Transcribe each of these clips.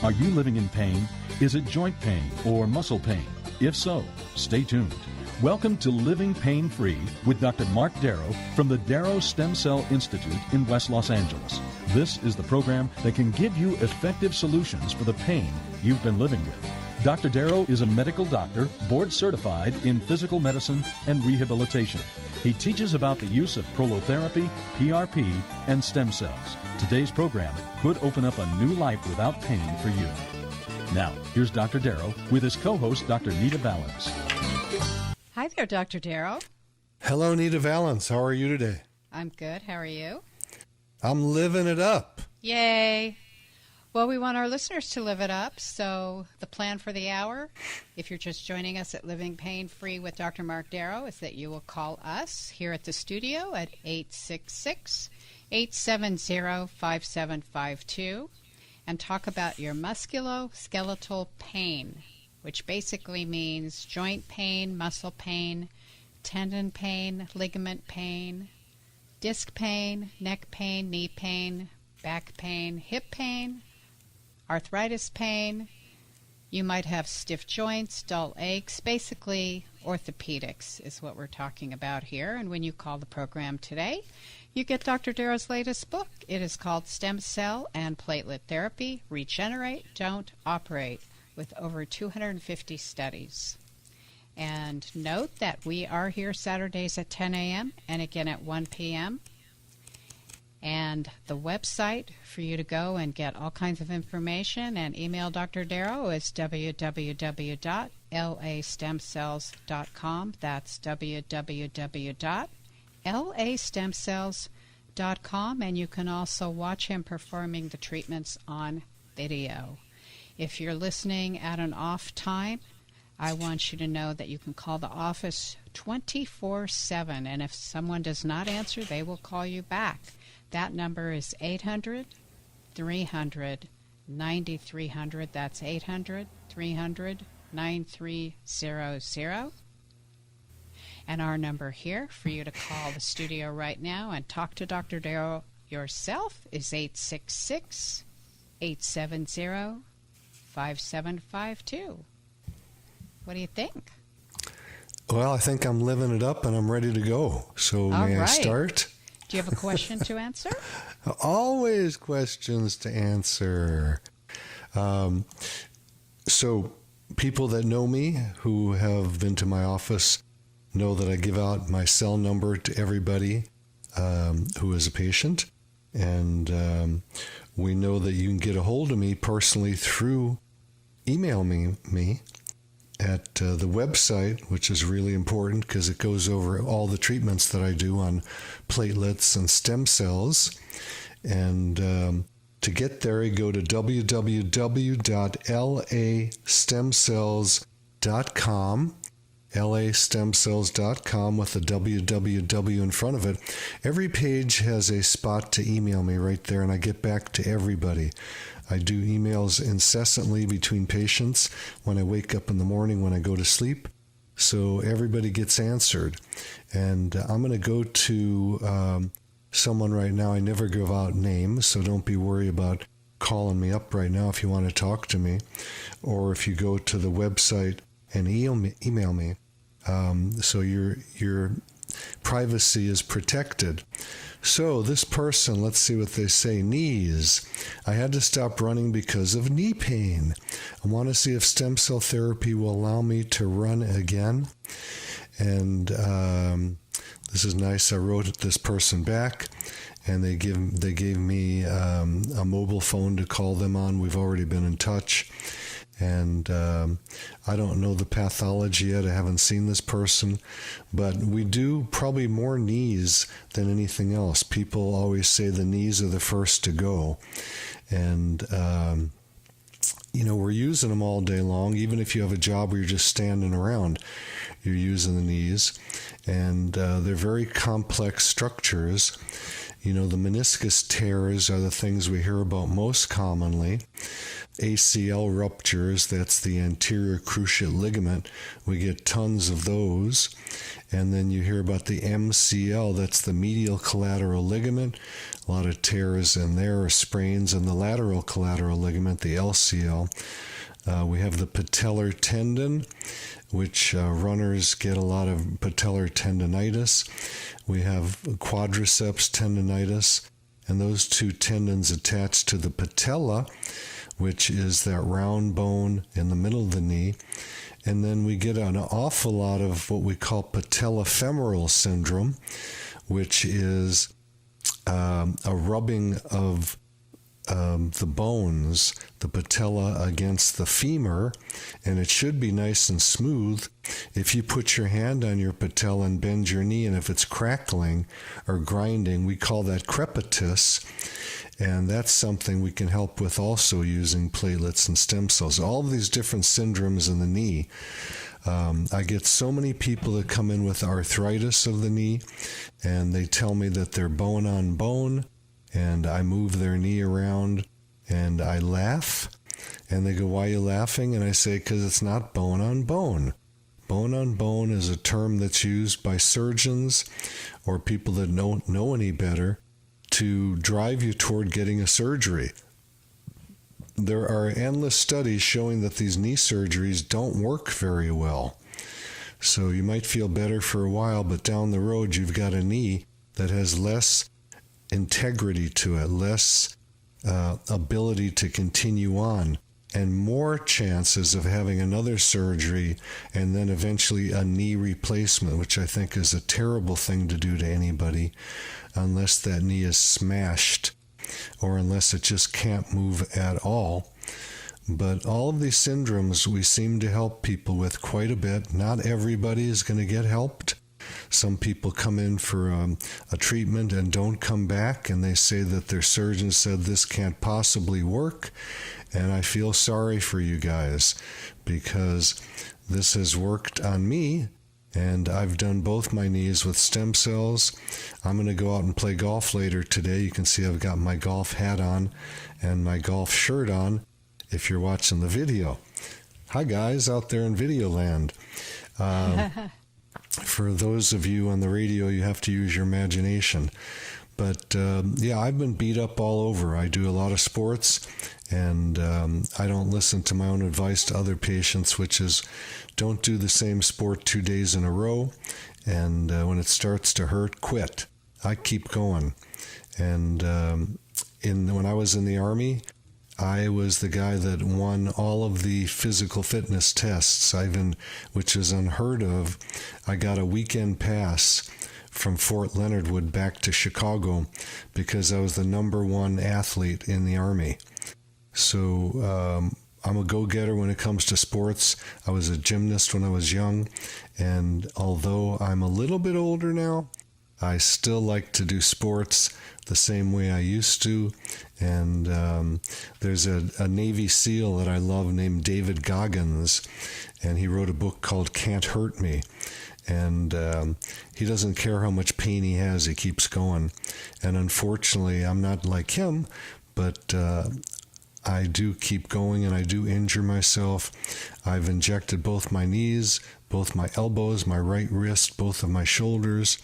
Are you living in pain? Is it joint pain or muscle pain? If so, stay tuned. Welcome to Living Pain Free with Dr. Marc Darrow from the Darrow Stem Cell Institute in West Los Angeles. This is the program that can give you effective solutions for the pain you've been living with. Dr. Darrow is a medical doctor, board certified in physical medicine and rehabilitation. He teaches about the use of prolotherapy, PRP, and stem cells. Today's program could open up a new life without pain for you. Now, here's Dr. Darrow with his co-host, Dr. Nita Valens. Hi there, Dr. Darrow. Hello, Nita Valens. How are you today? I'm good. How are you? I'm living it up. Yay. Well, we want our listeners to live it up, so the plan for the hour, if you're just joining us at Living Pain Free with Dr. Marc Darrow, is that you will call us here at the studio at 866-870-5752 and talk about your musculoskeletal pain, which basically means joint pain, muscle pain, tendon pain, ligament pain, disc pain, neck pain, knee pain, back pain, hip pain, arthritis pain. You might have stiff joints, dull aches. Basically, orthopedics is what we're talking about here. And when you call the program today, you get Dr. Darrow's latest book. It is called Stem Cell and Platelet Therapy, Regenerate, Don't Operate, with over 250 studies. And note that we are here Saturdays at 10 a.m. and again at 1 p.m. And the website for you to go and get all kinds of information and email Dr. Darrow is www.lastemcells.com. That's www.lastemcells.com. And you can also watch him performing the treatments on video. If you're listening at an off time, I want you to know that you can call the office 24/7, and if someone does not answer, they will call you back. That number is 800-300-9300. That's 800-300-9300. And our number here for you to call the studio right now and talk to Dr. Darrow yourself is 866-870-5752. What do you think? Well, I think I'm living it up and I'm ready to go. So All may I right. start? Do you have a question to answer? Always questions to answer. So people that know me who have been to my office know that I give out my cell number to everybody who is a patient. And we know that you can get a hold of me personally through email me at the website, which is really important because it goes over all the treatments that I do on platelets and stem cells. And to get there, you go to www.lastemcells.com, lastemcells.com with the www in front of it. Every page has a spot to email me right there, and I get back to everybody. I do emails incessantly between patients when I wake up in the morning, when I go to sleep, so everybody gets answered. And I'm going to go to someone right now. I never give out names, so don't be worried about calling me up right now if you want to talk to me, or if you go to the website and email me, so your privacy is protected. So this person, let's see what they say. Knees. I had to stop running because of knee pain. I want to see if stem cell therapy will allow me to run again. And this is nice. I wrote this person back, and they gave me a mobile phone to call them on. We've already been in touch. And I don't know the pathology yet. I haven't seen this person. But we do probably more knees than anything else. People always say the knees are the first to go. And, we're using them all day long. Even if you have a job where you're just standing around, you're using the knees. And they're very complex structures. The meniscus tears are the things we hear about most commonly. ACL ruptures, that's the anterior cruciate ligament. We get tons of those. And then you hear about the MCL, that's the medial collateral ligament. a lot of tears in there, or sprains in the lateral collateral ligament, the LCL. We have the patellar tendon, which runners get a lot of patellar tendonitis. We have quadriceps tendonitis, and those two tendons attached to the patella, which is that round bone in the middle of the knee. And then we get an awful lot of what we call patellofemoral syndrome, which is a rubbing of the bones, the patella against the femur, and it should be nice and smooth. If you put your hand on your patella and bend your knee, and if it's crackling or grinding, we call that crepitus, and that's something we can help with also using platelets and stem cells. All of these different syndromes in the knee. I get so many people that come in with arthritis of the knee, and they tell me that they're bone on bone, and I move their knee around, and I laugh, and they go, "Why are you laughing?" And I say, "Because it's not bone on bone." Bone on bone is a term that's used by surgeons or people that don't know any better to drive you toward getting a surgery. There are endless studies showing that these knee surgeries don't work very well. So you might feel better for a while, but down the road you've got a knee that has less integrity to it, less ability to continue on, and more chances of having another surgery and then eventually a knee replacement, which I think is a terrible thing to do to anybody unless that knee is smashed or unless it just can't move at all. But all of these syndromes we seem to help people with quite a bit. Not everybody is going to get helped. Some people come in for a treatment and don't come back, and they say that their surgeon said this can't possibly work. And I feel sorry for you guys, because this has worked on me, and I've done both my knees with stem cells. I'm going to go out and play golf later today. You can see I've got my golf hat on and my golf shirt on if you're watching the video. Hi guys out there in video land. For those of you on the radio, you have to use your imagination. But yeah, I've been beat up all over. I do a lot of sports, and I don't listen to my own advice to other patients, which is don't do the same sport 2 days in a row, and when it starts to hurt, quit. I keep going. And when I was in the Army, I was the guy that won all of the physical fitness tests, which is unheard of. I got a weekend pass from Fort Leonard Wood back to Chicago because I was the #1 athlete in the Army. So I'm a go-getter when it comes to sports. I was a gymnast when I was young, and although I'm a little bit older now, I still like to do sports the same way I used to. And there's a Navy SEAL that I love named David Goggins, and he wrote a book called Can't Hurt Me. And he doesn't care how much pain he has, he keeps going. And unfortunately, I'm not like him, but I do keep going, and I do injure myself. I've injected both my knees, both my elbows, my right wrist, both of my shoulders.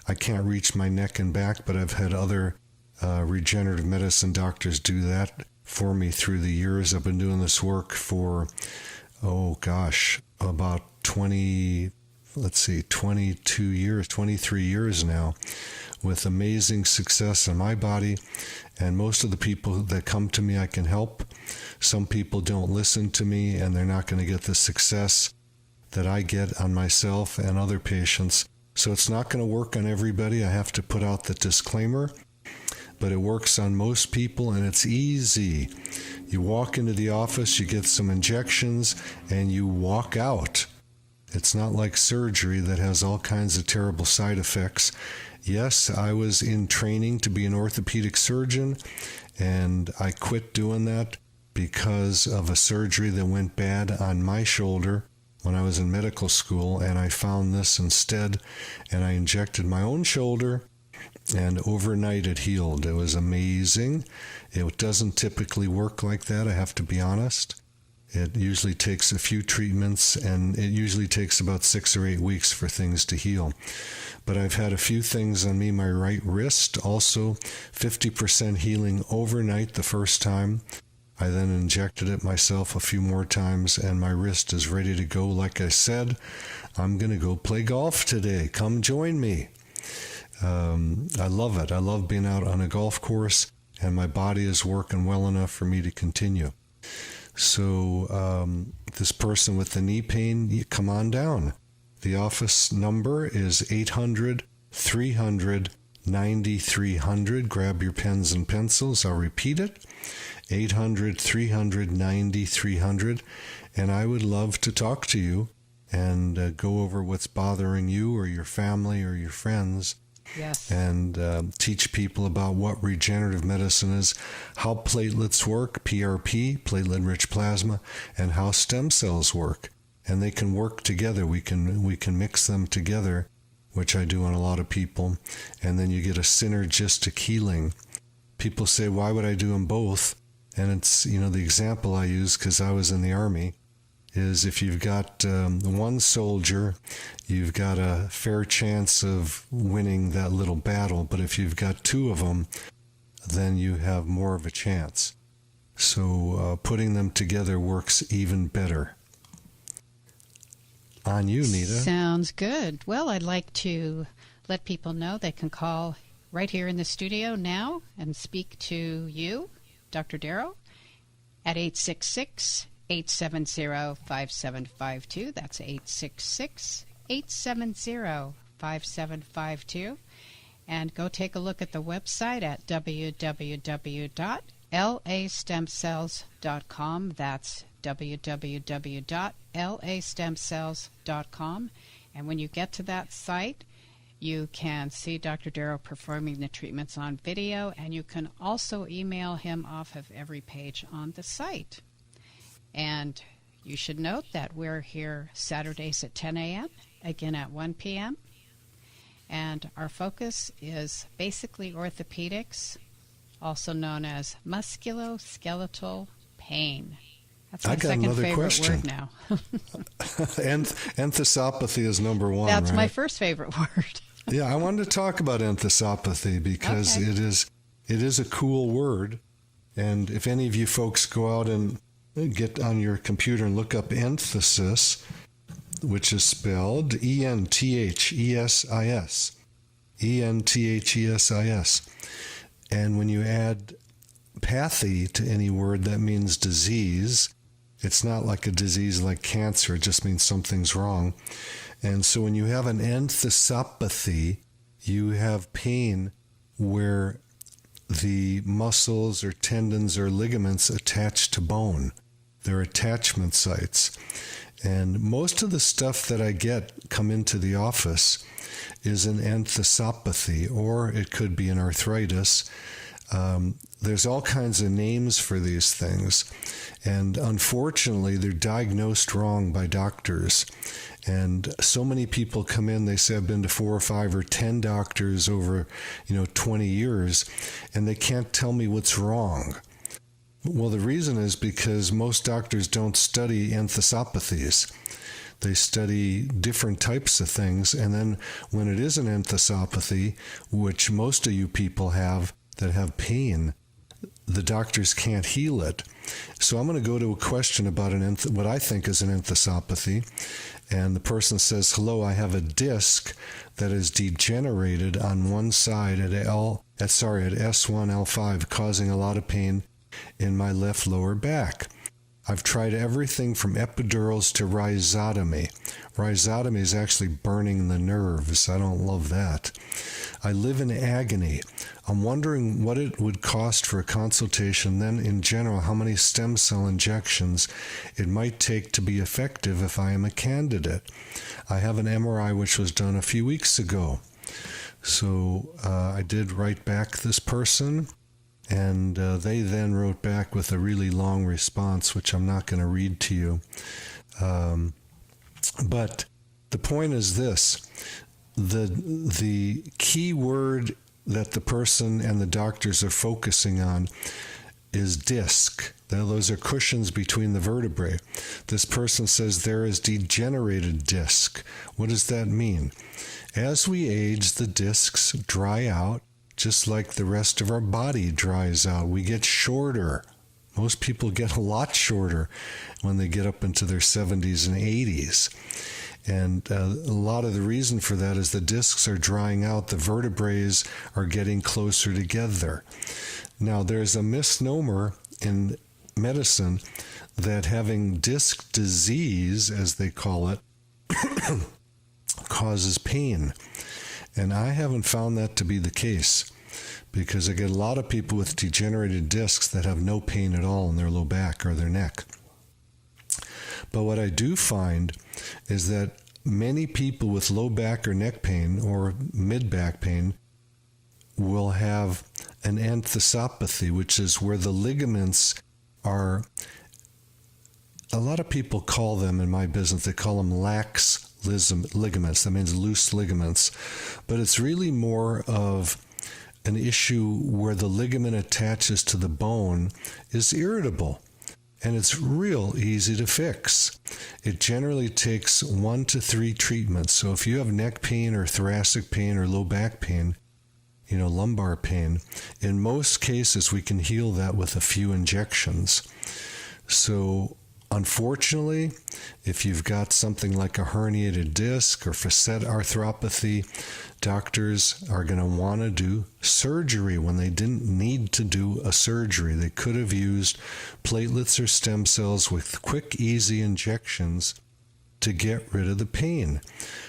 I can't reach my neck and back, but I've had other regenerative medicine doctors do that for me through the years. I've been doing this work for, about 22 years, 23 years now, with amazing success in my body. And most of the people that come to me, I can help. Some people don't listen to me, and they're not going to get the success that I get on myself and other patients. So it's not going to work on everybody. I have to put out the disclaimer. But it works on most people, and it's easy. You walk into the office, you get some injections, and you walk out. It's not like surgery that has all kinds of terrible side effects. Yes, I was in training to be an orthopedic surgeon, and I quit doing that because of a surgery that went bad on my shoulder when I was in medical school, and I found this instead, and I injected my own shoulder, and overnight it healed. It was amazing. It doesn't typically work like that, I have to be honest. It usually takes a few treatments, and it usually takes about 6 or 8 weeks for things to heal. But I've had a few things on me. My right wrist, also 50% healing overnight the first time. I then injected it myself a few more times, and my wrist is ready to go. Like I said, I'm going to go play golf today. Come join me. I love it. I love being out on a golf course, and my body is working well enough for me to continue. So this person with the knee pain, you come on down. The office number is 800-300-9300. Grab your pens and pencils. I'll repeat it. 800-300-9300. And I would love to talk to you and go over what's bothering you or your family or your friends. Yes. And teach people about what regenerative medicine is, how platelets work, PRP, platelet-rich plasma, and how stem cells work. And they can work together. We can mix them together, which I do on a lot of people, and then you get a synergistic healing. People say, why would I do them both? And it's, the example I use, because I was in the Army, is if you've got one soldier, you've got a fair chance of winning that little battle. But if you've got 2 of them, then you have more of a chance. So putting them together works even better. On you, Nita. Sounds good. Well, I'd like to let people know they can call right here in the studio now and speak to you, Dr. Darrow, at 866-870-5752. That's 866-870-5752. And go take a look at the website at www.lastemcells.com. That's www.lastemcells.com. And when you get to that site, you can see Dr. Darrow performing the treatments on video, and you can also email him off of every page on the site. And you should note that we're here Saturdays at 10 a.m., again at 1 p.m., and our focus is basically orthopedics, also known as musculoskeletal pain. That's my second favorite question. word now. Enthesopathy is number 1, That's right? my first favorite word. Yeah, I wanted to talk about enthesopathy because Okay. it is a cool word. And if any of you folks go out and get on your computer and look up enthesis, which is spelled E-N-T-H-E-S-I-S. E-N-T-H-E-S-I-S. And when you add pathy to any word, that means disease. It's not like a disease like cancer. It just means something's wrong. And so when you have an enthesopathy, you have pain where the muscles or tendons or ligaments attach to bone. They're attachment sites. And most of the stuff that I get come into the office is an enthesopathy, or it could be an arthritis. There's all kinds of names for these things. And unfortunately, they're diagnosed wrong by doctors. And so many people come in, they say, I've been to 4 or 5 or 10 doctors over, 20 years, and they can't tell me what's wrong. Well, the reason is because most doctors don't study enthesopathies. They study different types of things, and then when it is an enthesopathy, which most of you people have that have pain, the doctors can't heal it. So I'm going to go to a question about what I think is an enthesopathy. And the person says, hello, I have a disc that is degenerated on one side at S1L5, causing a lot of pain in my left lower back. I've tried everything from epidurals to rhizotomy. Rhizotomy is actually burning the nerves. I don't love that. I live in agony. I'm wondering what it would cost for a consultation, then in general, how many stem cell injections it might take to be effective if I am a candidate. I have an MRI which was done a few weeks ago. So I did write back this person, and they then wrote back with a really long response, which I'm not going to read to you. But the point is this. The key word that the person and the doctors are focusing on is disc. Now, those are cushions between the vertebrae. This person says there is degenerated disc. What does that mean? As we age, the discs dry out, just like the rest of our body dries out. We get shorter. Most people get a lot shorter when they get up into their 70s and 80s. And a lot of the reason for that is the discs are drying out. The vertebrae are getting closer together. Now, there's a misnomer in medicine that having disc disease, as they call it, causes pain. And I haven't found that to be the case, because I get a lot of people with degenerated discs that have no pain at all in their low back or their neck. But what I do find is that many people with low back or neck pain or mid back pain will have an enthesopathy, which is where the ligaments are, a lot of people call them, in my business, they call them lax ligaments. That means loose ligaments. But it's really more of an issue where the ligament attaches to the bone is irritable. And it's real easy to fix. It generally takes 1 to 3 treatments. So if you have neck pain or thoracic pain or low back pain, lumbar pain, in most cases we can heal that with a few injections. So unfortunately, if you've got something like a herniated disc or facet arthropathy, doctors are going to want to do surgery when they didn't need to do a surgery. They could have used platelets or stem cells with quick, easy injections to get rid of the pain.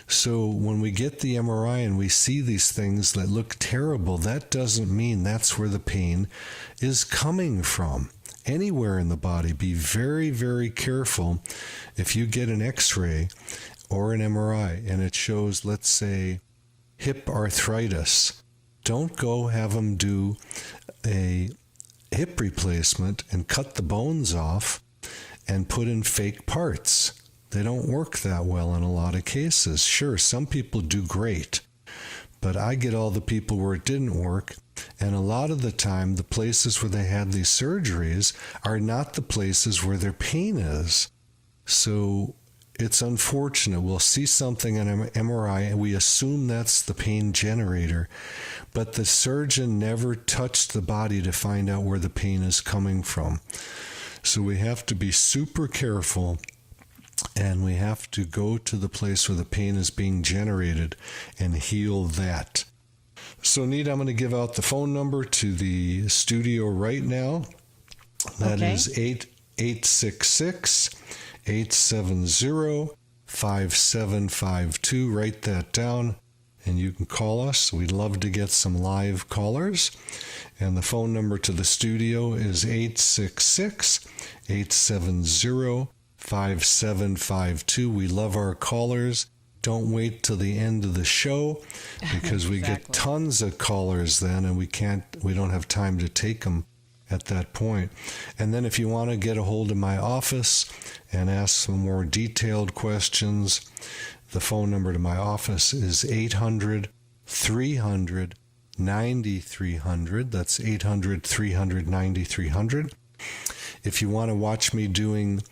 So when we get the MRI and we see these things that look terrible, that doesn't mean that's where the pain is coming from. Anywhere in the body, be very, very careful. If you get an X-ray or an MRI and it shows, let's say, hip arthritis, don't go have them do a hip replacement and cut the bones off and put in fake parts. They don't work that well in a lot of cases. Sure, some people do great, but I get all the people where it didn't work, and a lot of the time the places where they had these surgeries are not the places where their pain is. So it's unfortunate. We'll see something on an MRI and we assume that's the pain generator, but the surgeon never touched the body to find out where the pain is coming from. So we have to be super careful, and we have to go to the place where the pain is being generated and heal that. So, Nita, I'm going to give out the phone number to the studio right now. That is 866-870-5752. Write that down, and you can call us. We'd love to get some live callers. And the phone number to the studio is 866-870-5752. We love our callers. Don't wait till the end of the show, because we get tons of callers then, and we don't have time to take them at that point. And then if you want to get a hold of my office and ask some more detailed questions, the phone number to my office is 800-300-9300. That's 800-300-9300. If you want to watch me doing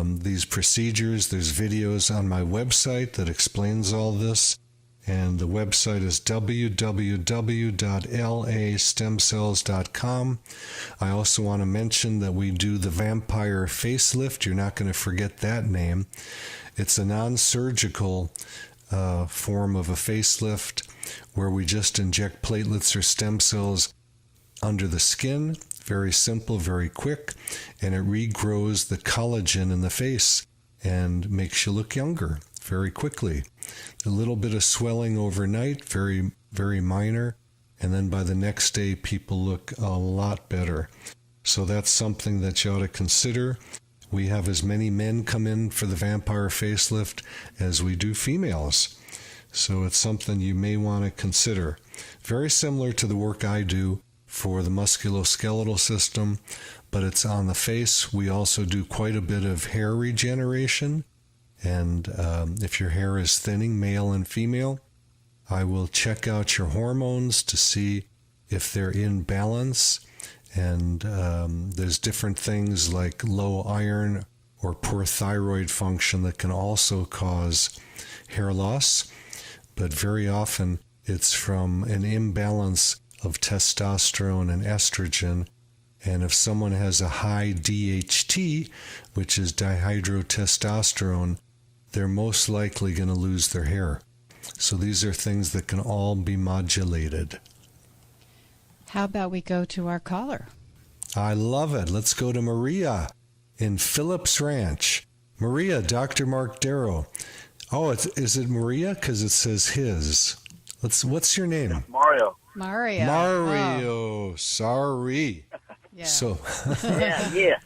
these procedures, there's videos on my website that explains all this, and the website is www.lastemcells.com. I also want to mention that we do the vampire facelift. You're not going to forget that name. It's a non-surgical form of a facelift where we just inject platelets or stem cells under the skin. Very simple, very quick, and it regrows the collagen in the face and makes you look younger very quickly. A little bit of swelling overnight, very, very minor, and then by the next day, people look a lot better. So that's something that you ought to consider. We have as many men come in for the vampire facelift as we do females. So it's something you may want to consider. Very similar to the work I do for the musculoskeletal system, but it's on the face. We also do quite a bit of hair regeneration, and if your hair is thinning, male and female, I will check out your hormones to see if they're in balance, And there's different things like low iron or poor thyroid function that can also cause hair loss. But very often it's from an imbalance of testosterone and estrogen. And if someone has a high DHT, which is dihydrotestosterone, they're most likely going to lose their hair. So these are things that can all be modulated. How about we go to our caller? I love it. Let's go to Maria in Phillips Ranch. Maria, Dr. Marc Darrow. Oh, is it Maria? Because it says his. What's your name? Mario. Mario. Mario. Sorry. Yeah. So Yeah.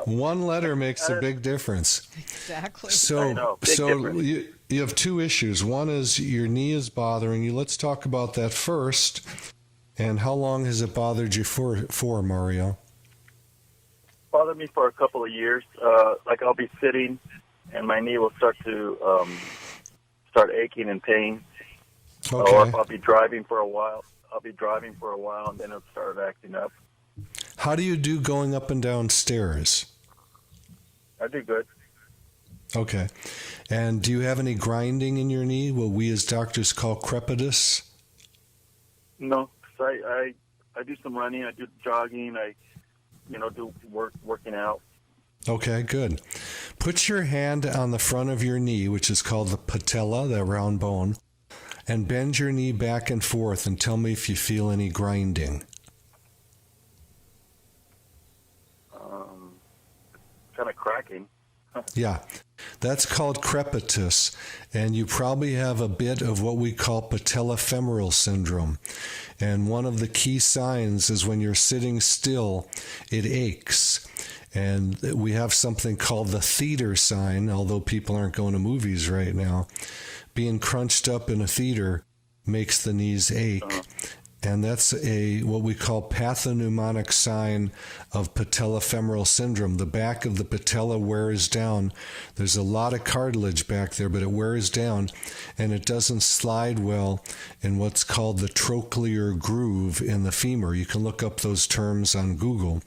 one letter makes a big difference. Exactly. I know. Big difference. You have two issues. One is your knee is bothering you. Let's talk about that first. And how long has it bothered you for Mario? Bothered me for a couple of years. Like I'll be sitting, and my knee will start aching and pain. Okay. Or if I'll be driving for a while, and then it'll start acting up. How do you do going up and down stairs? I do good. Okay. And do you have any grinding in your knee, what we as doctors call crepitus? No, so I do some running. I do jogging. I do working out. Okay, good. Put your hand on the front of your knee, which is called the patella, that round bone, and bend your knee back and forth and tell me if you feel any grinding. Kind of cracking. Yeah, that's called crepitus, and you probably have a bit of what we call patellofemoral syndrome. And one of the key signs is when you're sitting still, it aches. And we have something called the theater sign, although people aren't going to movies right now. Being crunched up in a theater makes the knees ache. And that's what we call pathognomonic sign of patellofemoral syndrome. The back of the patella wears down. There's a lot of cartilage back there, but it wears down, and it doesn't slide well in what's called the trochlear groove in the femur. You can look up those terms on Google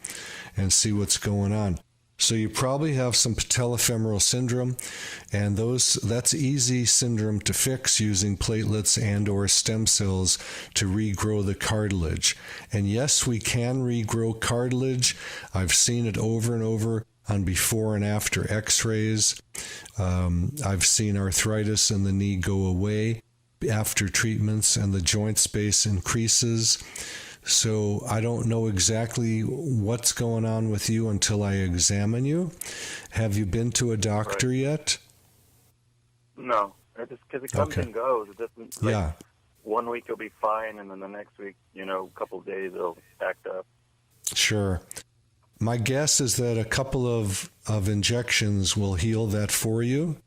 and see what's going on. So you probably have some patellofemoral syndrome, and that's easy syndrome to fix using platelets and or stem cells to regrow the cartilage. And yes, we can regrow cartilage. I've seen it over and over on before and after x-rays. I've seen arthritis in the knee go away after treatments, and the joint space increases. So I don't know exactly what's going on with you until I examine you. Have you been to a doctor yet? No, because it comes and goes. It doesn't. Yeah. 1 week it'll be fine, and then the next week, a couple of days it'll act up. Sure. My guess is that a couple of injections will heal that for you.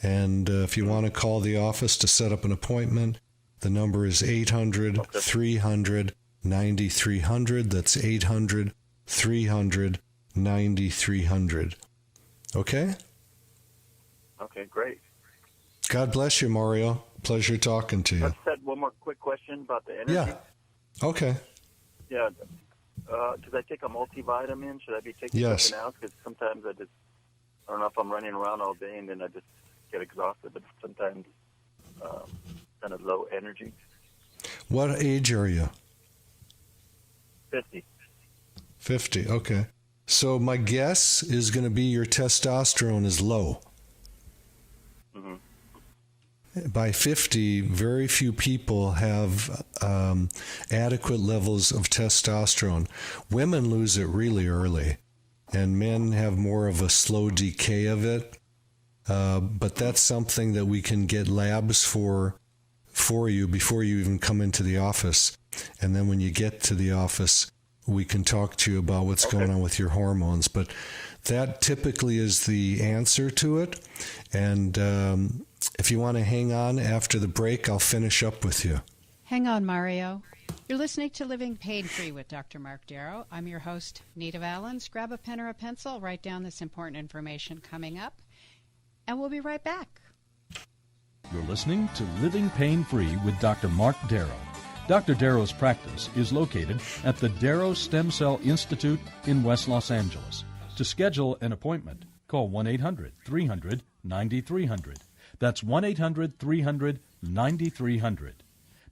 And if you want to call the office to set up an appointment, the number is 800-300-9300. That's 800-300-9300. Okay? Okay, great. God bless you, Mario. Pleasure talking to you. I just had one more quick question about the energy. Yeah. Okay. Yeah. Because I take a multivitamin. Should I be taking something else? Because sometimes I don't know if I'm running around all day and then I just get exhausted, but sometimes kind of low energy. What age are you? 50. 50, okay. So my guess is going to be your testosterone is low. Mm-hmm. By 50, very few people have adequate levels of testosterone. Women lose it really early, and men have more of a slow decay of it. But that's something that we can get labs for you before you even come into the office. And then when you get to the office, we can talk to you about what's going on with your hormones. But that typically is the answer to it. And if you want to hang on after the break, I'll finish up with you. Hang on, Mario. You're listening to Living Pain-Free with Dr. Marc Darrow. I'm your host, Nita Valens. Grab a pen or a pencil, write down this important information coming up, and we'll be right back. You're listening to Living Pain-Free with Dr. Marc Darrow. Dr. Darrow's practice is located at the Darrow Stem Cell Institute in West Los Angeles. To schedule an appointment, call 1-800-300-9300. That's 1-800-300-9300.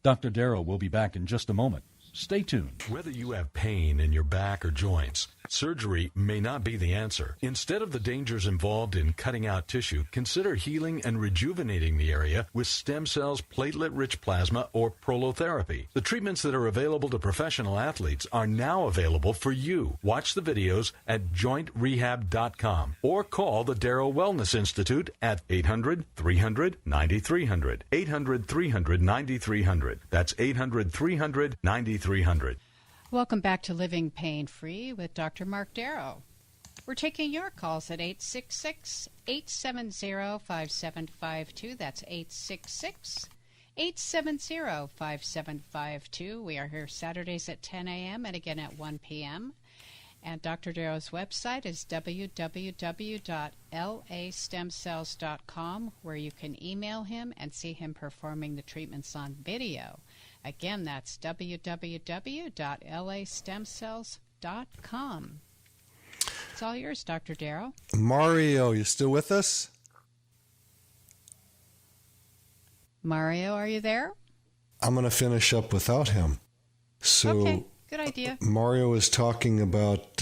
Dr. Darrow will be back in just a moment. Stay tuned. Whether you have pain in your back or joints, surgery may not be the answer. Instead of the dangers involved in cutting out tissue, consider healing and rejuvenating the area with stem cells, platelet-rich plasma, or prolotherapy. The treatments that are available to professional athletes are now available for you. Watch the videos at JointRehab.com or call the Darrow Wellness Institute at 800-300-9300. 800-300-9300. That's 800-300-9300. Welcome back to Living Pain Free with Dr. Marc Darrow. We're taking your calls at 866-870-5752. That's 866-870-5752. We are here Saturdays at 10 a.m. and again at 1 p.m. And Dr. Darrow's website is www.lastemcells.com, where you can email him and see him performing the treatments on video. Again, that's www.lastemcells.com. It's all yours, Dr. Darrow. Mario, you still with us? Mario, are you there? I'm going to finish up without him. So, okay, good idea. Mario is talking about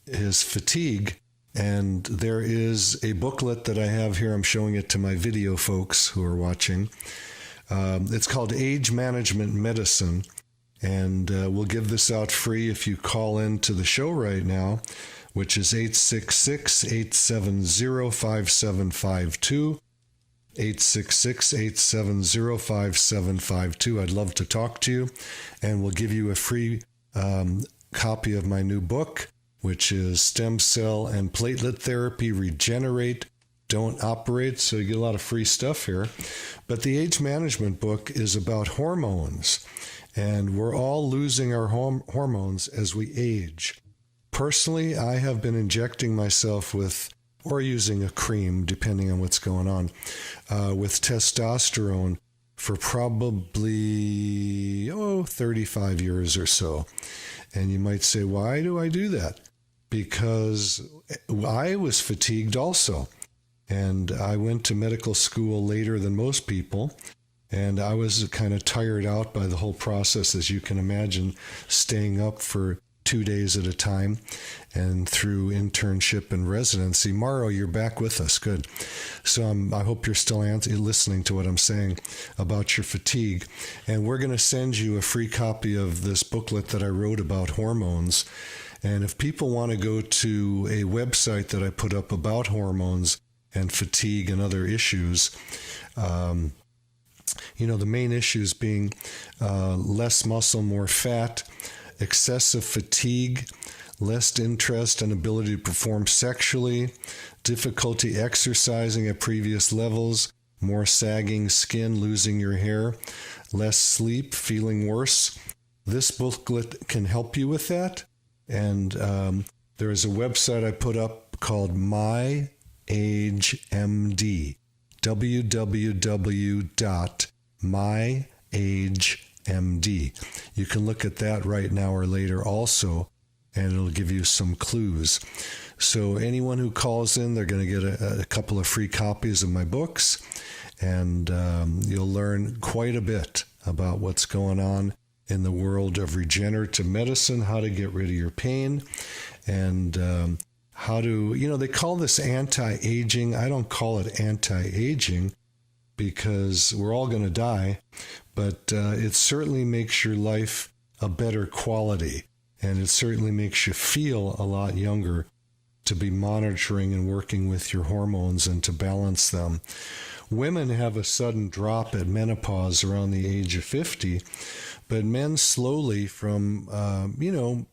his fatigue, and there is a booklet that I have here. I'm showing it to my video folks who are watching. It's called Age Management Medicine, and we'll give this out free if you call in to the show right now, which is 866-870-5752, 866-870-5752. I'd love to talk to you, and we'll give you a free copy of my new book, which is Stem Cell and Platelet Therapy, Regenerate, Don't Operate. So you get a lot of free stuff here. But the age management book is about hormones, and we're all losing our hormones as we age. Personally, I have been injecting myself with, or using a cream, depending on what's going on, with testosterone for probably, 35 years or so. And you might say, why do I do that? Because I was fatigued also. And I went to medical school later than most people, and I was kind of tired out by the whole process, as you can imagine, staying up for 2 days at a time and through internship and residency. Mario, you're back with us. Good. So I hope you're still listening to what I'm saying about your fatigue. And we're going to send you a free copy of this booklet that I wrote about hormones. And if people want to go to a website that I put up about hormones and fatigue and other issues, the main issues being less muscle, more fat, excessive fatigue, less interest and ability to perform sexually, difficulty exercising at previous levels, more sagging skin, losing your hair, less sleep, feeling worse. This booklet can help you with that. And there is a website I put up called MyAgeMD, www.myagemd. You can look at that right now or later also, and it'll give you some clues. So anyone who calls in, they're going to get a couple of free copies of my books, and you'll learn quite a bit about what's going on in the world of regenerative medicine, how to get rid of your pain, and how to, they call this anti-aging. I don't call it anti-aging because we're all going to die, but it certainly makes your life a better quality, and it certainly makes you feel a lot younger to be monitoring and working with your hormones and to balance them. Women have a sudden drop at menopause around the age of 50, but men slowly from,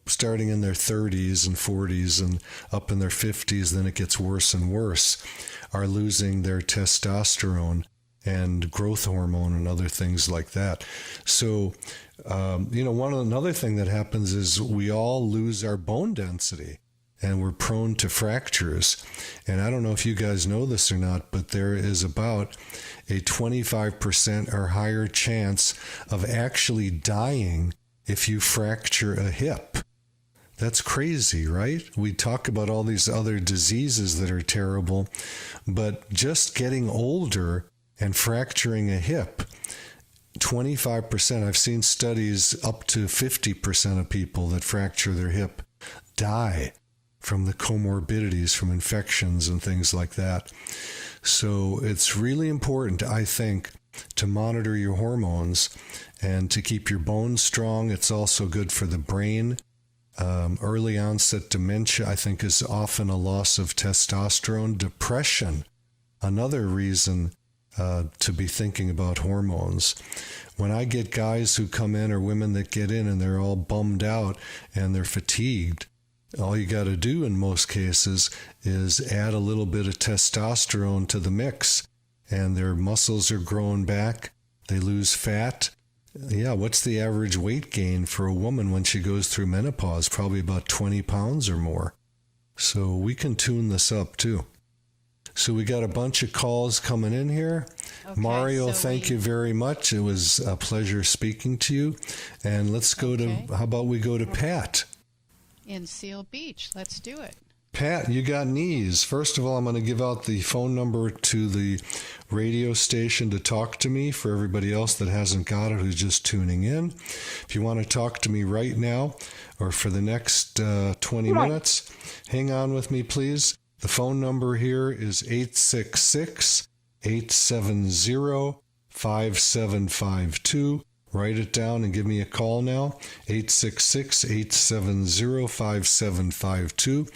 starting in their 30s and 40s and up in their 50s, then it gets worse and worse, are losing their testosterone and growth hormone and other things like that. So, another thing that happens is we all lose our bone density. and we're prone to fractures. And I don't know if you guys know this or not, but there is about a 25% or higher chance of actually dying if you fracture a hip. That's crazy, right? We talk about all these other diseases that are terrible, but just getting older and fracturing a hip, 25%, I've seen studies up to 50% of people that fracture their hip die from the comorbidities, from infections and things like that. So it's really important, I think, to monitor your hormones and to keep your bones strong. It's also good for the brain. Early onset dementia, I think, is often a loss of testosterone. Depression, another reason to be thinking about hormones. When I get guys who come in or women that get in and they're all bummed out and they're fatigued, all you got to do in most cases is add a little bit of testosterone to the mix, and their muscles are growing back. They lose fat. Yeah, what's the average weight gain for a woman when she goes through menopause? Probably about 20 pounds or more. So we can tune this up too. So we got a bunch of calls coming in here. Okay, Mario, thank you very much. It was a pleasure speaking to you. And let's go to, how about we go to Pat? In Seal Beach. Let's do it. Pat, you got knees. First of all, I'm going to give out the phone number to the radio station to talk to me for everybody else that hasn't got it, who's just tuning in. If you want to talk to me right now or for the next 20 minutes, hang on with me, please. The phone number here is 866-870-5752. Write it down and give me a call now, 866-870-5752.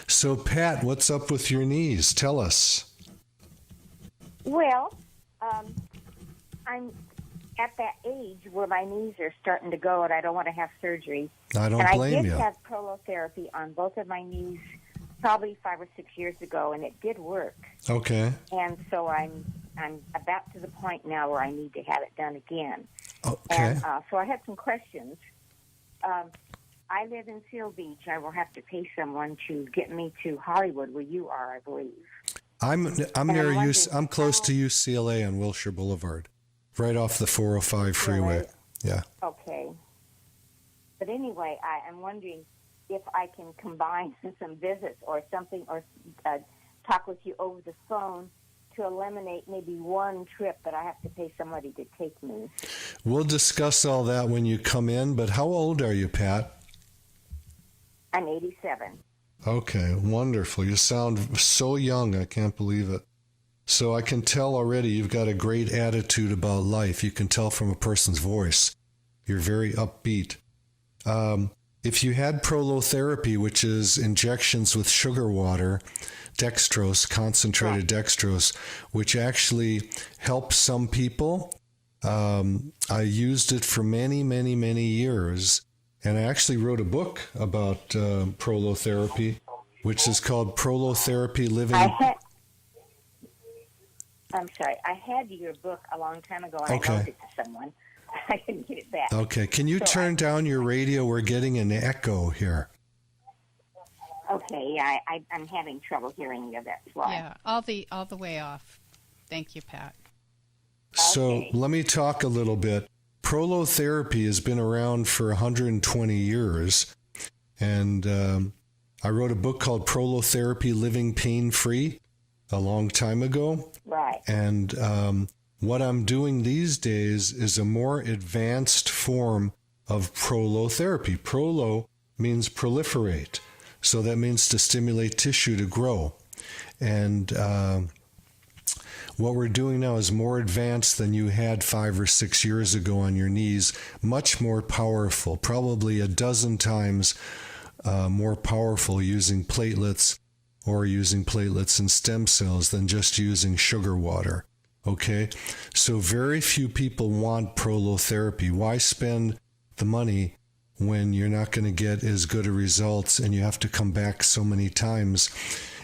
So, Pat, what's up with your knees? Tell us. Well, I'm at that age where my knees are starting to go, and I don't want to have surgery. I don't blame you. I did have prolotherapy on both of my knees probably 5 or 6 years ago, and it did work. Okay. And so I'm about to the point now where I need to have it done again. Okay. And so I have some questions. I live in Seal Beach. I will have to pay someone to get me to Hollywood, where you are, I believe. I'm near you. I'm close to UCLA on Wilshire Boulevard, right off the 405 freeway. Yeah. Okay. But anyway, I'm wondering if I can combine some visits or something, or talk with you over the phone to eliminate maybe one trip that I have to pay somebody to take me. We'll discuss all that when you come in, but how old are you, Pat? I'm 87. Okay, wonderful. You sound so young, I can't believe it. So I can tell already you've got a great attitude about life. You can tell from a person's voice. You're very upbeat. If you had prolotherapy, which is injections with sugar water, dextrose, concentrated dextrose, which actually helps some people. I used it for many, many, many years, and I actually wrote a book about prolotherapy, which is called Prolotherapy Living. I'm sorry, I had your book a long time ago, and I loaned it to someone. I couldn't get it back. Okay, can you turn down your radio? We're getting an echo here. Okay, yeah, I'm having trouble hearing you. That's why. Yeah, all the way off. Thank you, Pat. So let me talk a little bit. Prolotherapy has been around for 120 years, and I wrote a book called Prolotherapy Living Pain-Free a long time ago. Right. And what I'm doing these days is a more advanced form of prolotherapy. Prolo means proliferate. So that means to stimulate tissue to grow. And what we're doing now is more advanced than you had 5 or 6 years ago on your knees. Much more powerful, probably a dozen times more powerful using platelets or using platelets and stem cells than just using sugar water. Okay? So very few people want prolotherapy. Why spend the money when you're not going to get as good a results and you have to come back so many times?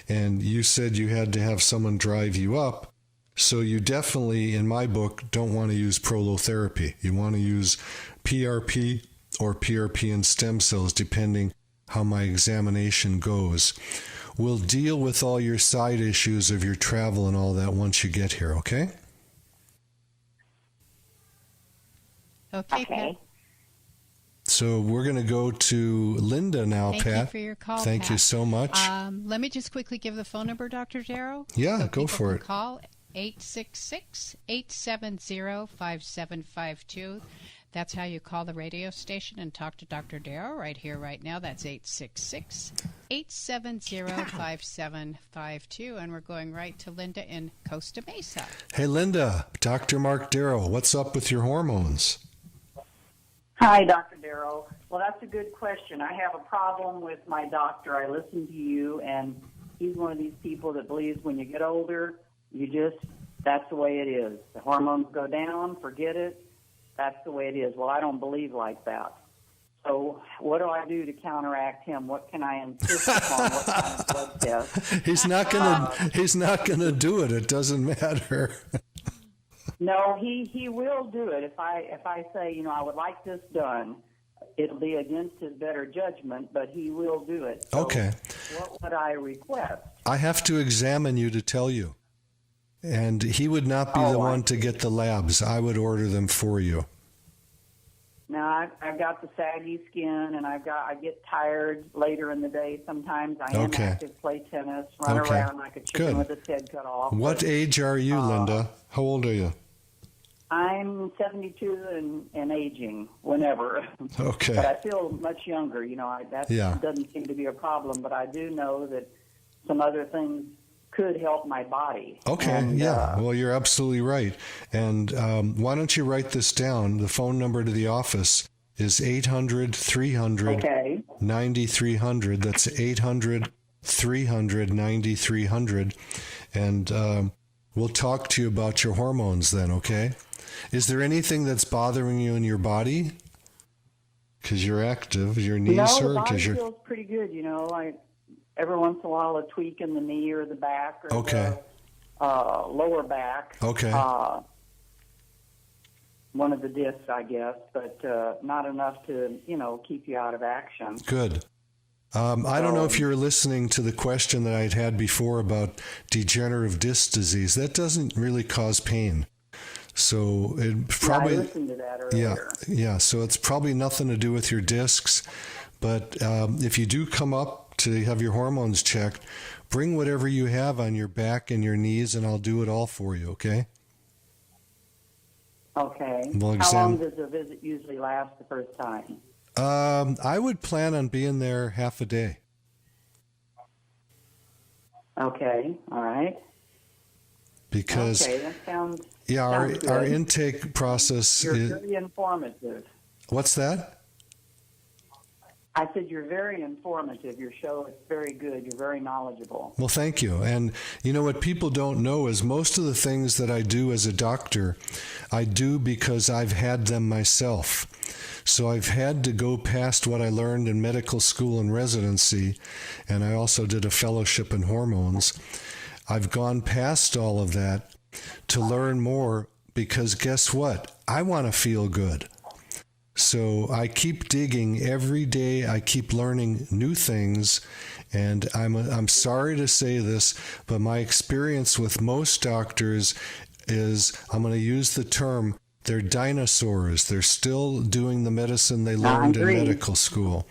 And you said you had to have someone drive you up. So you definitely, in my book, don't want to use prolotherapy. You want to use PRP or PRP and stem cells, depending how my examination goes. We'll deal with all your side issues of your travel and all that once you get here, okay? Okay, Pat. So we're going to go to Linda now, Pat. Thank you for your call, Thank Pat. you so much. Let me just quickly give the phone number, Dr. Darrow. Yeah, so go for it. Call 866-870-5752. That's how you call the radio station and talk to Dr. Darrow right here, right now. That's 866-870-5752. And we're going right to Linda in Costa Mesa. Hey, Linda, Dr. Marc Darrow, what's up with your hormones? Hi, Dr. Darrow. Well, that's a good question. I have a problem with my doctor. I listen to you, and he's one of these people that believes when you get older, that's the way it is. The hormones go down, forget it. That's the way it is. Well, I don't believe like that. So what do I do to counteract him? What can I insist upon? What kind of blood test? He's not gonna do it. It doesn't matter. No, he will do it. If I say, I would like this done, it'll be against his better judgment, but he will do it. So okay. What would I request? I have to examine you to tell you. And he would not be the one to get the labs. I would order them for you. Now, I've got the saggy skin, and I get tired later in the day. Sometimes I am active, play tennis, run around like a chicken with its head cut off. What age are you, Linda? How old are you? I'm 72 and aging whenever. Okay. But I feel much younger. That doesn't seem to be a problem, but I do know that some other things could help my body. Okay, and, well, you're absolutely right. And why don't you write this down? The phone number to the office is 800-300-9300. That's 800-300-9300. And we'll talk to you about your hormones then, okay? Is there anything that's bothering you in your body? Because you're active. Your knees hurt? No, the body feels pretty good, every once in a while, a tweak in the knee or the back or the lower back. Okay. One of the discs, I guess, but not enough to, keep you out of action. Good. I don't know if you were listening to the question that I'd had before about degenerative disc disease. That doesn't really cause pain. So it probably... I listened to that earlier. Yeah. So it's probably nothing to do with your discs. But if you do come up to have your hormones checked, bring whatever you have on your back and your knees, and I'll do it all for you, okay? Okay. How long does the visit usually last the first time? I would plan on being there half a day. Okay, all right. Because that sounds our intake process You're very informative. What's that? I said you're very informative. Your show is very good. You're very knowledgeable. Well, thank you. And what people don't know is most of the things that I do as a doctor, I do because I've had them myself. So I've had to go past what I learned in medical school and residency, and I also did a fellowship in hormones. I've gone past all of that to learn more because guess what? I want to feel good. So I keep digging every day. I keep learning new things, and I'm sorry to say this, but my experience with most doctors is, I'm going to use the term, they're dinosaurs. They're still doing the medicine they learned in medical school.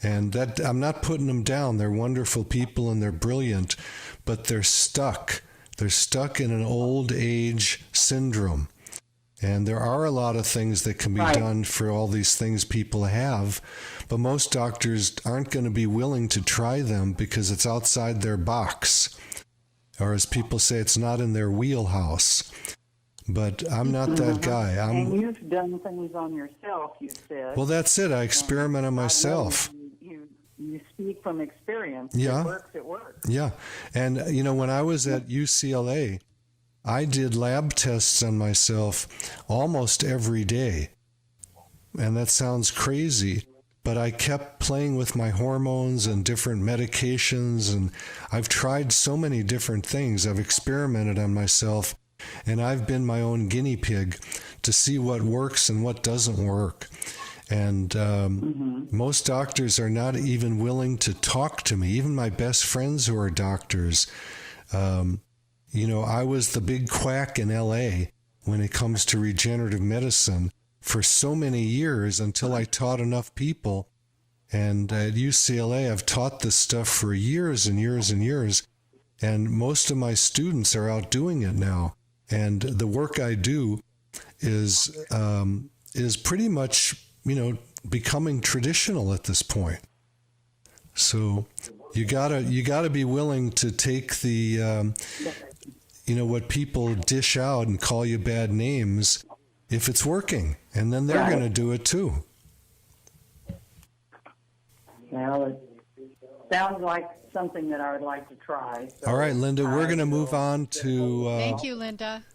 And that I'm not putting them down. They're wonderful people and they're brilliant, but they're stuck. They're stuck in an old age syndrome. And there are a lot of things that can be done for all these things people have, but most doctors aren't going to be willing to try them because it's outside their box. Or as people say, it's not in their wheelhouse. But I'm not that guy. And you've done things on yourself, you said. Well, that's it. I experiment on myself. You speak from experience. Yeah. It works, it works. Yeah. And, when I was at UCLA, I did lab tests on myself almost every day. And that sounds crazy, but I kept playing with my hormones and different medications, and I've tried so many different things. I've experimented on myself, and I've been my own guinea pig to see what works and what doesn't work. And most doctors are not even willing to talk to me. Even my best friends who are doctors, I was the big quack in LA when it comes to regenerative medicine for so many years until I taught enough people. And at UCLA, I've taught this stuff for years and years and years. And most of my students are out doing it now. And the work I do is pretty much, becoming traditional at this point. So you gotta be willing to take the, what people dish out and call you bad names if it's working, and then they're going to do it too. Well, it sounds like something that I would like to try. So all right, Linda, we're going to move on to... Thank you, Linda.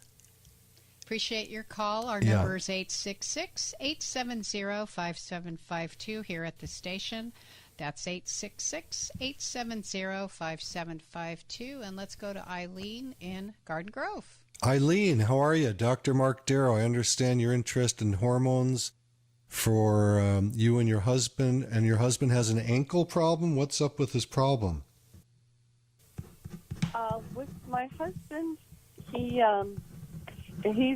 Appreciate your call. Our number is 866-870-5752 here at the station. That's 866-870-5752. And let's go to Eileen in Garden Grove. Eileen, how are you? Dr. Marc Darrow, I understand your interest in hormones for you and your husband has an ankle problem. What's up with his problem? With my husband, he's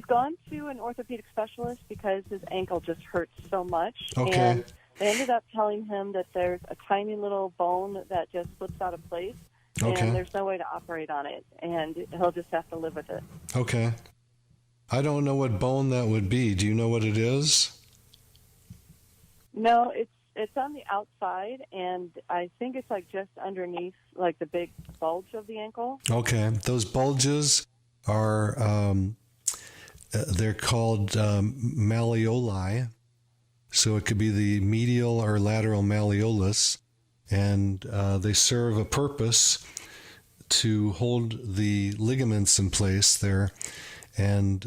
gone to an orthopedic specialist because his ankle just hurts so much. Okay. And they ended up telling him that there's a tiny little bone that just slips out of place. Okay. And there's no way to operate on it. And he'll just have to live with it. Okay. I don't know what bone that would be. Do you know what it is? No, it's on the outside, and I think it's like just underneath, like the big bulge of the ankle. Okay. Those bulges are, they're called malleoli. So it could be the medial or lateral malleolus, and they serve a purpose to hold the ligaments in place there. And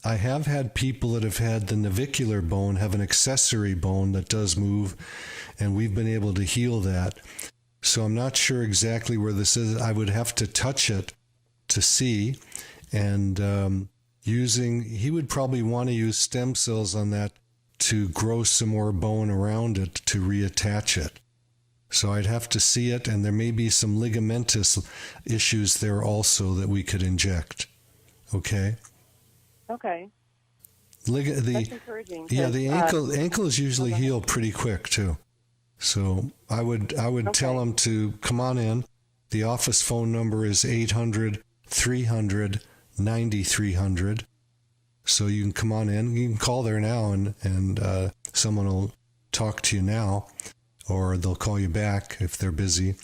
I have had people that have had the navicular bone have an accessory bone that does move, and we've been able to heal that. So I'm not sure exactly where this is. I would have to touch it to see, and he would probably want to use stem cells on that to grow some more bone around it to reattach it. So I'd have to see it, and there may be some ligamentous issues there also that we could inject. Okay? Okay. That's encouraging. Yeah, the ankles usually heal pretty quick too. So I would tell him to come on in. The office phone number is 800-300-9300. So you can come on in. You can call there now, and someone will talk to you now, or they'll call you back if they're busy.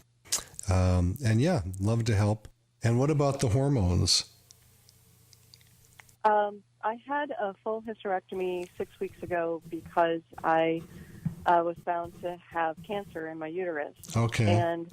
And yeah, love to help. And what about the hormones? I had a full hysterectomy 6 weeks ago because I was found to have cancer in my uterus. Okay. And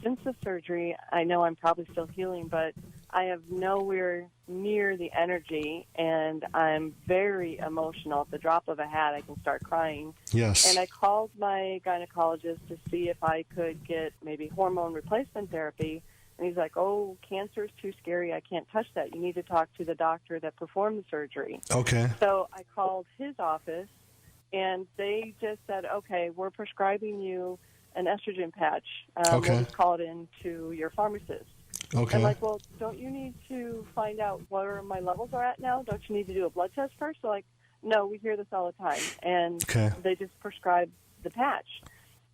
since the surgery, I know I'm probably still healing, but I have nowhere near the energy, and I'm very emotional. At the drop of a hat, I can start crying. Yes. And I called my gynecologist to see if I could get maybe hormone replacement therapy. And he's like, oh, cancer is too scary. I can't touch that. You need to talk to the doctor that performed the surgery. Okay. So I called his office, and they just said, okay, we're prescribing you an estrogen patch. Okay. We'll just call it in to your pharmacist. Okay. I'm like, well, don't you need to find out where my levels are at now? Don't you need to do a blood test first? They're like, no, we hear this all the time. And they just prescribe the patch.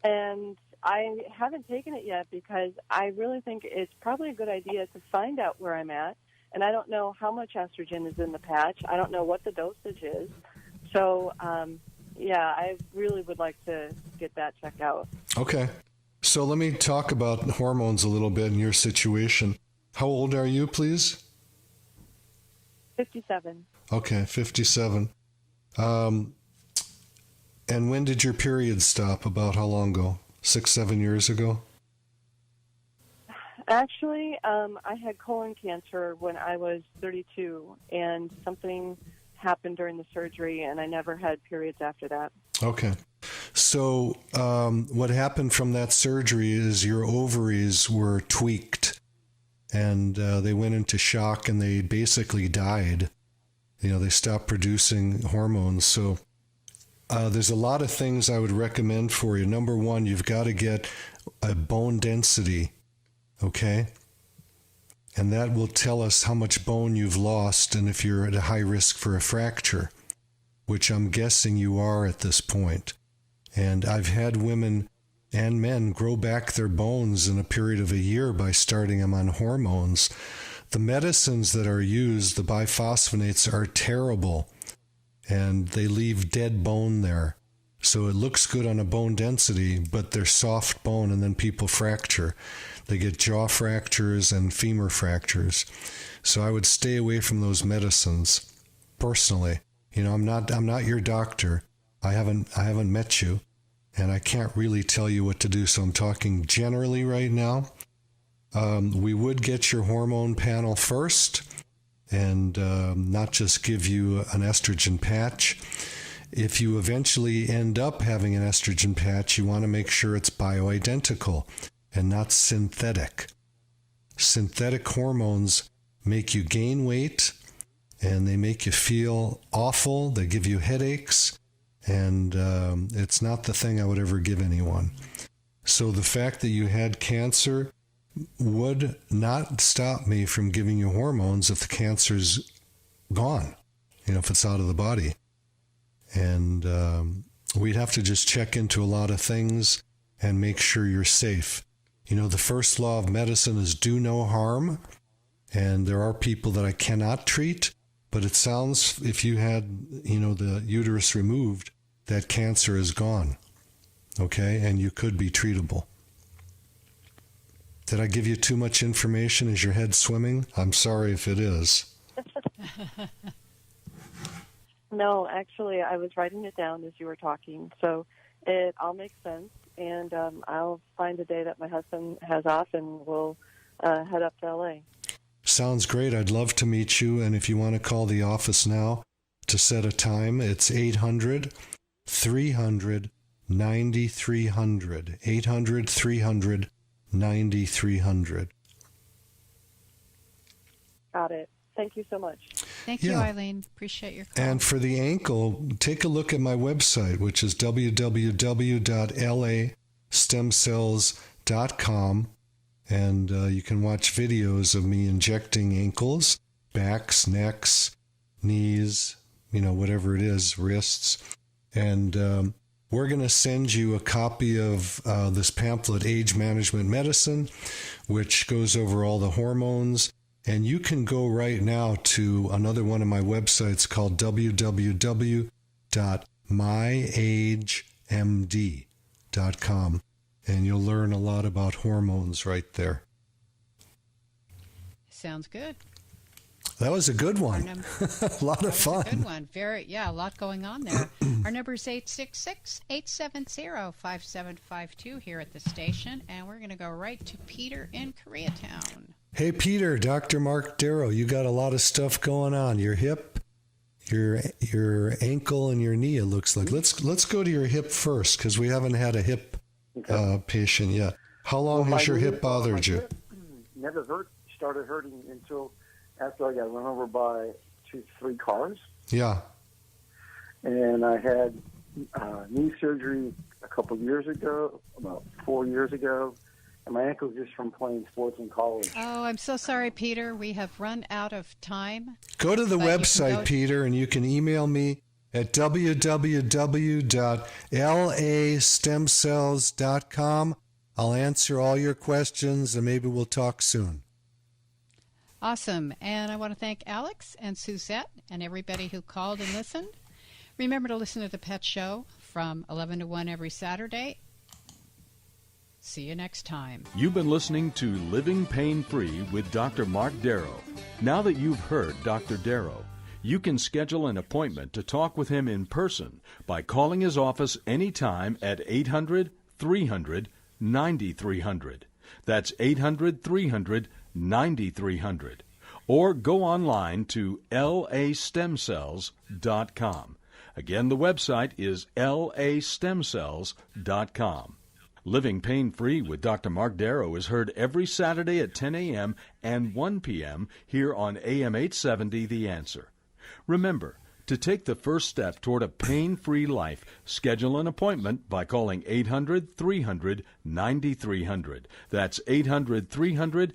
And I haven't taken it yet because I really think it's probably a good idea to find out where I'm at. And I don't know how much estrogen is in the patch. I don't know what the dosage is. So, I really would like to get that checked out. Okay. So let me talk about hormones a little bit in your situation. How old are you, please? 57. Okay, 57. And when did your period stop? About how long ago? 6-7 years ago? Actually, I had colon cancer when I was 32, and something happened during the surgery, and I never had periods after that. Okay. So what happened from that surgery is your ovaries were tweaked, and they went into shock, and they basically died. They stopped producing hormones. So there's a lot of things I would recommend for you. Number one, you've got to get a bone density, okay? And that will tell us how much bone you've lost and if you're at a high risk for a fracture, which I'm guessing you are at this point. And I've had women and men grow back their bones in a period of a year by starting them on hormones. The medicines that are used, the biphosphonates, are terrible, and they leave dead bone there. So it looks good on a bone density, but they're soft bone, and then people fracture. They get jaw fractures and femur fractures. So I would stay away from those medicines, personally. You know, I'm not your doctor. I haven't met you, and I can't really tell you what to do, so I'm talking generally right now. We would get your hormone panel first, and not just give you an estrogen patch. If you eventually end up having an estrogen patch, you want to make sure it's bioidentical and not synthetic. Synthetic hormones make you gain weight, and they make you feel awful. They give you headaches, and it's not the thing I would ever give anyone. So the fact that you had cancer would not stop me from giving you hormones if the cancer's gone, you know, if it's out of the body. And we'd have to just check into a lot of things and make sure you're safe. You know, the first law of medicine is do no harm, and there are people that I cannot treat, but it sounds, if you had, you know, the uterus removed, that cancer is gone, okay, and you could be treatable. Did I give you too much information? Is your head swimming? I'm sorry if it is. No, actually, I was writing it down as you were talking, so it all makes sense, and I'll find a day that my husband has off, and we'll head up to L.A. Sounds great. I'd love to meet you, and if you want to call the office now to set a time, it's 800-300-9300, 800-300-9300. Got it. Thank you so much. Thank you, Eileen. Appreciate your call. And for the ankle, take a look at my website, which is www.lastemcells.com. And you can watch videos of me injecting ankles, backs, necks, knees, you know, whatever it is, wrists. And we're going to send you a copy of this pamphlet, Age Management Medicine, which goes over all the hormones. And you can go right now to another one of my websites called www.myagemd.com. And you'll learn a lot about hormones right there. Sounds good. That was a good one. A lot of fun. A good one. A lot going on there. Our number is 866-870-5752 here at the station, and we're going to go right to Peter in Koreatown. Hey, Peter, Dr. Marc Darrow, you got a lot of stuff going on. Your hip, your ankle, and your knee, it looks like. Let's go to your hip first, because we haven't had a hip patient yet. How long has your hip bothered you? Never started hurting until after I got run over by 2-3 cars. Yeah. And I had knee surgery a couple years ago, about 4 years ago, and my ankle just from playing sports in college. Oh, I'm so sorry, Peter. We have run out of time. Go to the website, Peter, and you can email me at www.lastemcells.com. I'll answer all your questions, and maybe we'll talk soon. Awesome. And I want to thank Alex and Suzette and everybody who called and listened. Remember to listen to The Pet Show from 11 to 1 every Saturday. See you next time. You've been listening to Living Pain-Free with Dr. Marc Darrow. Now that you've heard Dr. Darrow, you can schedule an appointment to talk with him in person by calling his office anytime at 800-300-9300. That's 800-300-9300. Or go online to lastemcells.com. Again, the website is lastemcells.com. Living Pain-Free with Dr. Marc Darrow is heard every Saturday at 10 a.m. and 1 p.m. here on AM 870 The Answer. Remember, To take the first step toward a pain-free life, schedule an appointment by calling 800-300-9300. That's 800-300-9300.